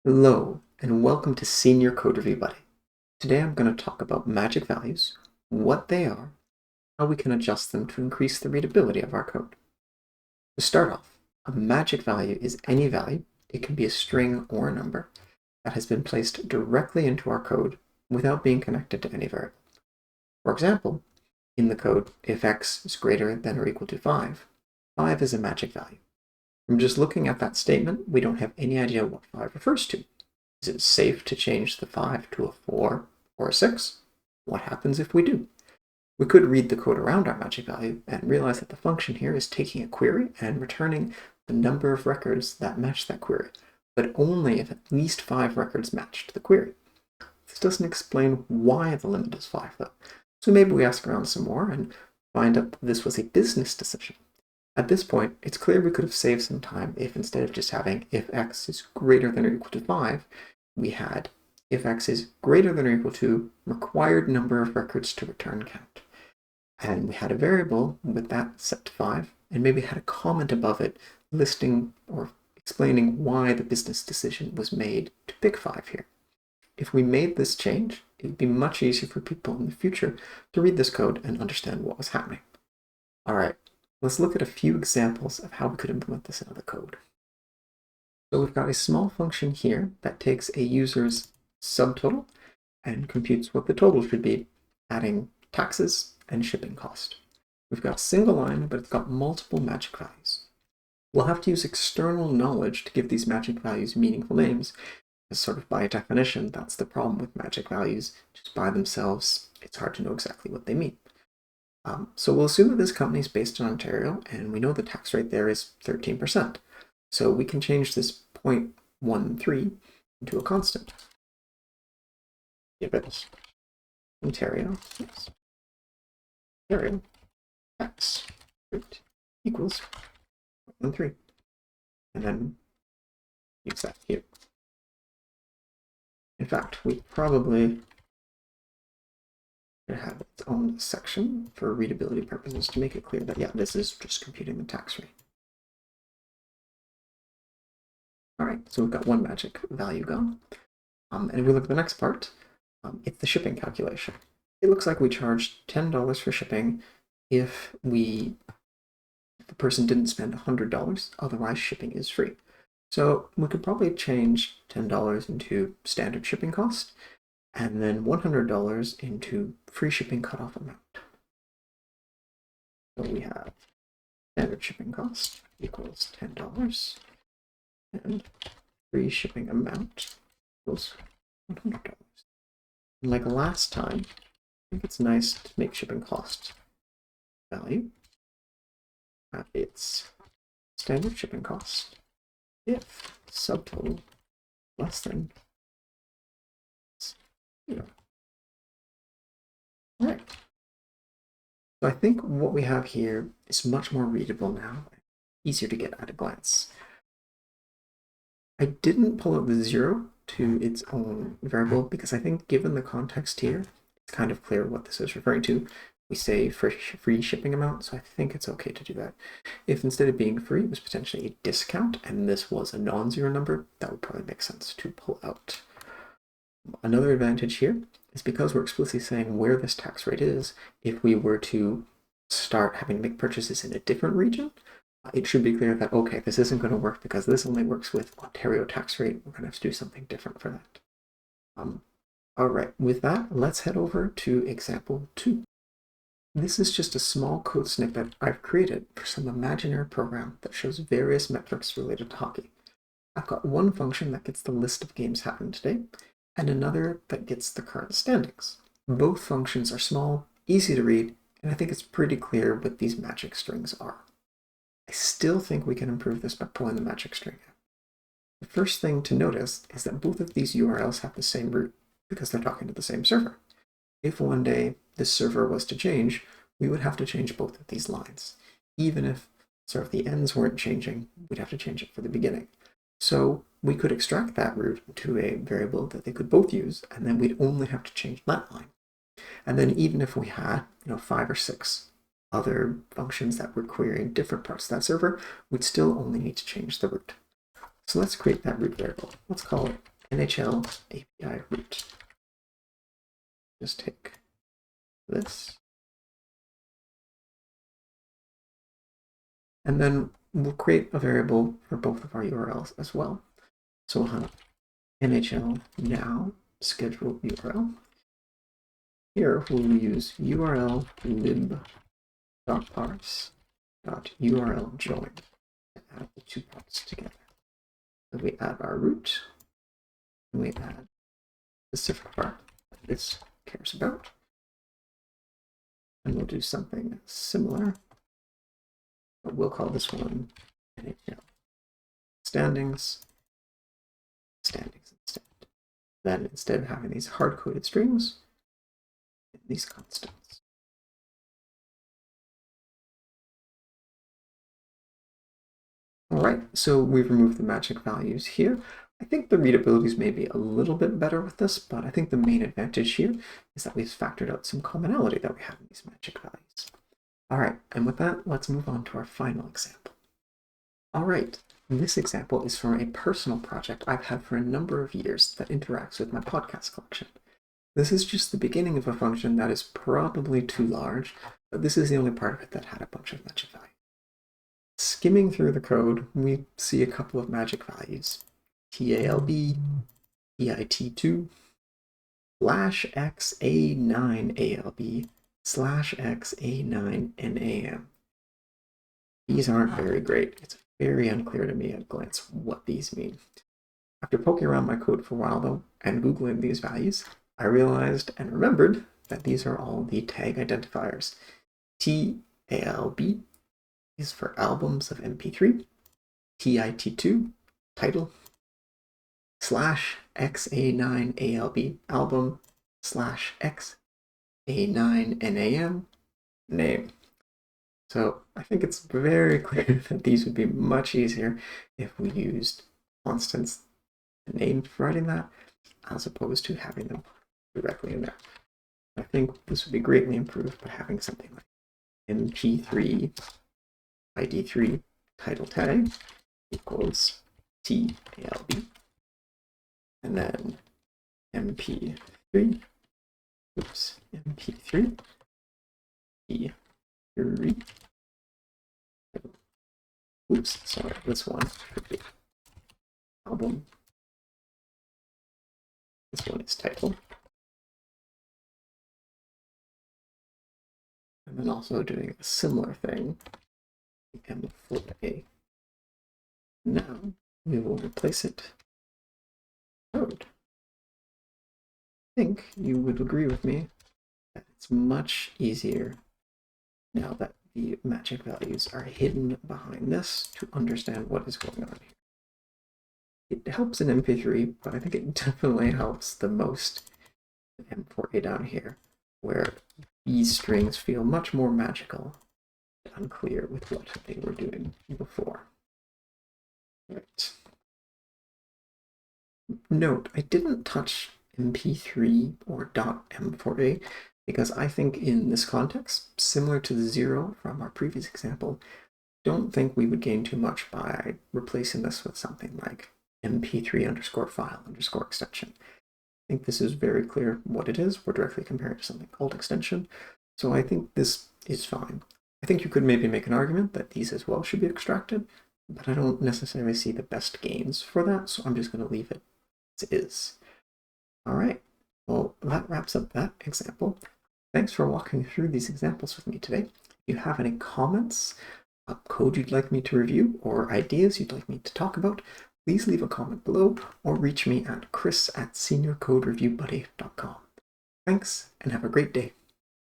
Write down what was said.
Hello, and welcome to Senior Code Review Buddy. Today I'm going to talk about magic values, what they are, how we can adjust them to increase the readability of our code. To start off, a magic value is any value, it can be a string or a number, that has been placed directly into our code without being connected to any variable. For example, in the code, if x is greater than or equal to 5, 5 is a magic value. From just looking at that statement, we don't have any idea what 5 refers to. Is it safe to change the 5 to a 4 or a 6? What happens if we do? We could read the code around our magic value and realize that the function here is taking a query and returning the number of records that match that query, but only if at least 5 records match to the query. This doesn't explain why the limit is 5, though. So maybe we ask around some more and find out that this was a business decision. At this point, it's clear we could have saved some time if instead of just having if x is greater than or equal to 5, we had if x is greater than or equal to required number of records to return count. And we had a variable with that set to 5, and maybe had a comment above it listing or explaining why the business decision was made to pick 5 here. If we made this change, it would be much easier for people in the future to read this code and understand what was happening. All right, let's look at a few examples of how we could implement this into the code. So we've got a small function here that takes a user's subtotal and computes what the total should be, adding taxes and shipping cost. We've got a single line, but it's got multiple magic values. We'll have to use external knowledge to give these magic values meaningful names, because sort of by definition, that's the problem with magic values. Just by themselves, it's hard to know exactly what they mean. So we'll assume that this company is based in Ontario, and we know the tax rate there is 13%. So we can change this 0.13 into a constant. Give it Ontario, yes. Ontario tax rate equals 0.13. And then use that here. In fact, we probably should have its own section for readability purposes to make it clear that, yeah, this is just computing the tax rate. All right, so we've got one magic value gone. And if we look at the next part, it's the shipping calculation. It looks like we charged $10 for shipping if the person didn't spend $100, otherwise shipping is free. So we could probably change $10 into standard shipping cost, and then $100 into free shipping cutoff amount. So we have standard shipping cost equals $10, and free shipping amount equals $100. And like last time, I think it's nice to make shipping cost value at its standard shipping cost if subtotal less than 0. All right. So I think what we have here is much more readable now, easier to get at a glance. I didn't pull out the 0 to its own variable because I think given the context here, it's kind of clear what this is referring to. We say free shipping amount, so I think it's okay to do that. If instead of being free, it was potentially a discount, and this was a non-zero number, that would probably make sense to pull out. Another advantage here is because we're explicitly saying where this tax rate is, if we were to start having to make purchases in a different region, it should be clear that, okay, this isn't going to work because this only works with Ontario tax rate. We're going to have to do something different for that. All right, with that, let's head over to example 2. This is just a small code snippet I've created for some imaginary program that shows various metrics related to hockey. I've got one function that gets the list of games happening today, and another that gets the current standings. Both functions are small, easy to read, and I think it's pretty clear what these magic strings are. I still think we can improve this by pulling the magic string out. The first thing to notice is that both of these URLs have the same root because they're talking to the same server. If one day this server was to change, we would have to change both of these lines. Even if sort of the ends weren't changing, we'd have to change it for the beginning. So we could extract that root to a variable that they could both use, and then we'd only have to change that line. And then even if we had 5 or 6 other functions that were querying different parts of that server, we'd still only need to change the root. So let's create that root variable. Let's call it NHL API root. Just take this. And then we'll create a variable for both of our URLs as well. So we'll have NHL now schedule URL. Here we'll use URL lib.parse.URL join to add the two parts together. So we add our root, and we add the specific part that this cares about. And we'll do something similar, but we'll call this one NHL standings instead. Then instead of having these hard-coded strings, these constants. All right, so we've removed the magic values here. I think the readability is maybe a little bit better with this, but I think the main advantage here is that we've factored out some commonality that we have in these magic values. All right, and with that, let's move on to our final example. All right, this example is for a personal project I've had for a number of years that interacts with my podcast collection. This is just the beginning of a function that is probably too large, but this is the only part of it that had a bunch of magic values. Skimming through the code, we see a couple of magic values. TALB, EIT2, /XA9ALB, /XA9NAM. These aren't very great. It's very unclear to me at a glance what these mean. After poking around my code for a while though, and Googling these values, I realized and remembered that these are all the tag identifiers. TALB is for albums of MP3, TIT2, title, /XA9ALB, album, /XA9NAM, name. So I think it's very clear that these would be much easier if we used constants and names for writing that, as opposed to having them directly in there. I think this would be greatly improved by having something like MP3 ID3 title tag equals TALB, and then MP3 P3 oops, sorry, this one could be album. This one is title. And then also doing a similar thing, M4A. Now we will replace it with code. I think you would agree with me that it's much easier now that the magic values are hidden behind this to understand what is going on here. It helps in MP3, but I think it definitely helps the most in M4A down here, where these strings feel much more magical and unclear with what they were doing before. Right. Note, I didn't touch MP3 or .m4a because I think in this context, similar to the 0 from our previous example, don't think we would gain too much by replacing this with something like mp3_file_extension. I think this is very clear what it is. We're directly comparing to something called extension. So I think this is fine. I think you could maybe make an argument that these as well should be extracted, but I don't necessarily see the best gains for that, so I'm just going to leave it as is. All right, well, that wraps up that example. Thanks for walking through these examples with me today. If you have any comments, code you'd like me to review, or ideas you'd like me to talk about, please leave a comment below or reach me at chris@seniorcodereviewbuddy.com. Thanks, and have a great day.